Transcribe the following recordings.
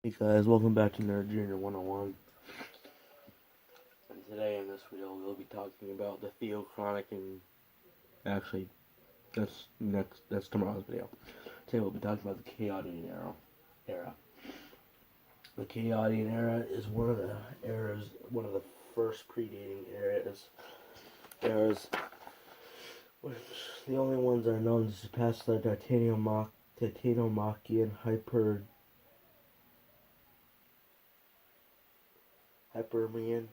Hey guys, welcome back to Nerd Junior 101. And today in this video we'll be talking about the theochronic and actually that's tomorrow's video. Today we'll be talking about the Chaotian era. The Chaotian era is one of the first predating eras, which the only ones that are known to surpass the Titanomachian Hypermian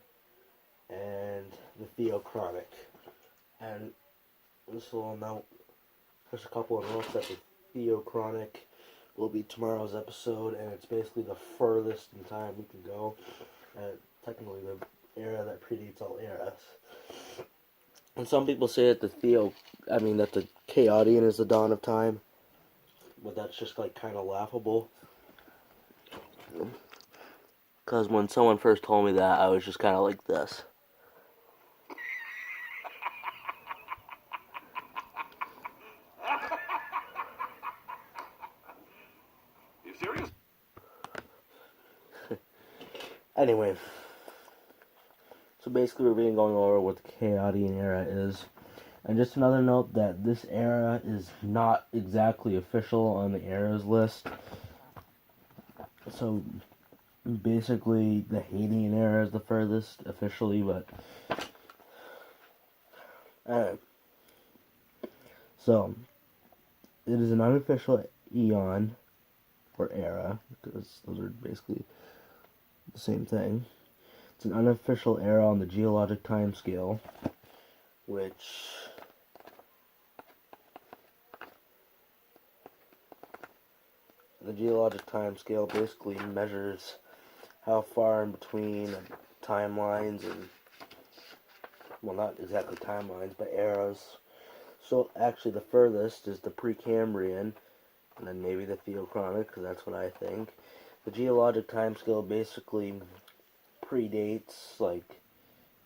and the theochronic. And this will note there's a couple of notes that the theochronic will be tomorrow's episode, and it's basically the furthest in time we can go. Technically the era that predates all eras. And some people say that that the Chaotian is the dawn of time, but that's just like kind of laughable. Because when someone first told me that, I was just kind of like this. You serious? Anyway, so basically we're going over what the Chaotian era is. And just another note that this era is not exactly official on the eras list. So basically the Hadean era is the furthest officially, but so it is an unofficial eon or era, because those are basically the same thing. It's an unofficial era on the geologic time scale, which the geologic time scale basically measures how far in between timelines and, well, not exactly timelines, but eras. So actually the furthest is the precrambian, and then maybe the theochronic, because that's what I think. The geologic time scale basically predates,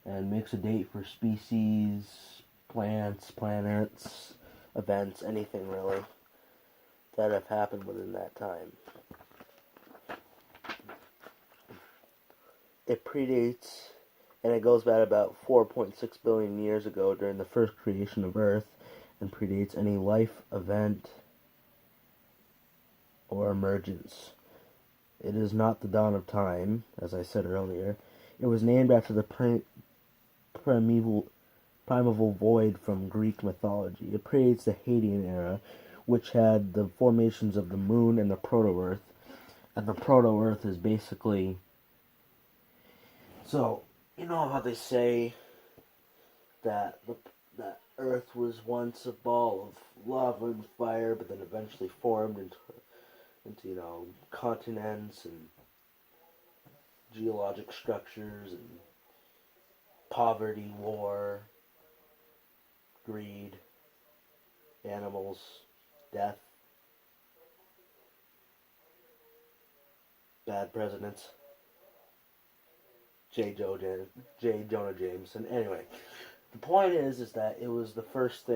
and makes a date for species, plants, planets, events, anything really that have happened within that time. It predates, and it goes back about 4.6 billion years ago during the first creation of Earth, and predates any life event or emergence. It is not the dawn of time, as I said earlier. It was named after the primeval void from Greek mythology. It predates the Hadean era, which had the formations of the moon and the proto-Earth. And the proto-Earth is basically... So, you know how they say that that Earth was once a ball of lava and fire, but then eventually formed into continents and geologic structures and poverty, war, greed, animals, death, bad presidents, J. Jonah Jameson. Anyway, the point is that it was the first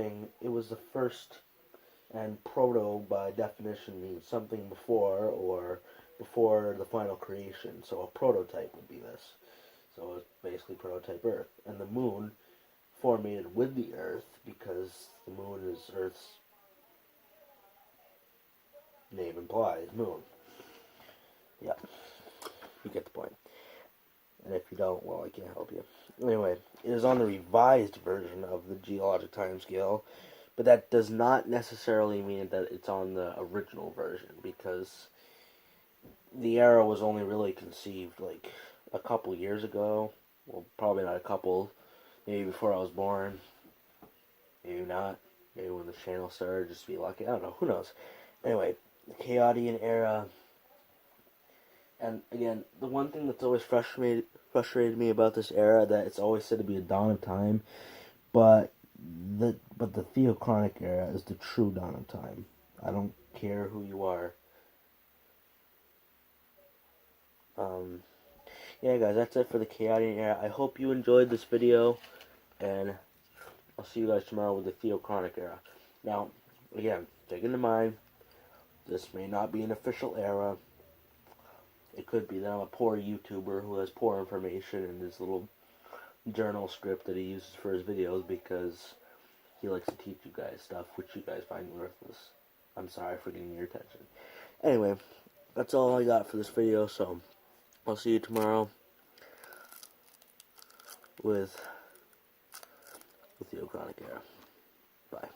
and proto, by definition, means something before the final creation. So a prototype would be this. So it's basically prototype Earth. And the moon formated with the Earth, because the moon is Earth's name implies, moon. Yeah, you get the point. And if you don't, well, I can't help you. Anyway, it is on the revised version of the geologic time scale, but that does not necessarily mean that it's on the original version, because the era was only really conceived like a couple years ago. Well, probably not a couple, maybe before I was born, maybe not, maybe when the channel started, just to be lucky, I don't know, who knows. Anyway, the Chaotian era. And again, the one thing that's always frustrated me about this era, that it's always said to be a dawn of time, but the theochronic era is the true dawn of time. I don't care who you are. Yeah, guys, that's it for the Chaotian era. I hope you enjoyed this video, and I'll see you guys tomorrow with the theochronic era. Now, again, take into mind, this may not be an official era. It could be that I'm a poor YouTuber who has poor information in his little journal script that he uses for his videos because he likes to teach you guys stuff which you guys find worthless. I'm sorry for getting your attention. Anyway, that's all I got for this video, so I'll see you tomorrow with the theochronic era. Bye.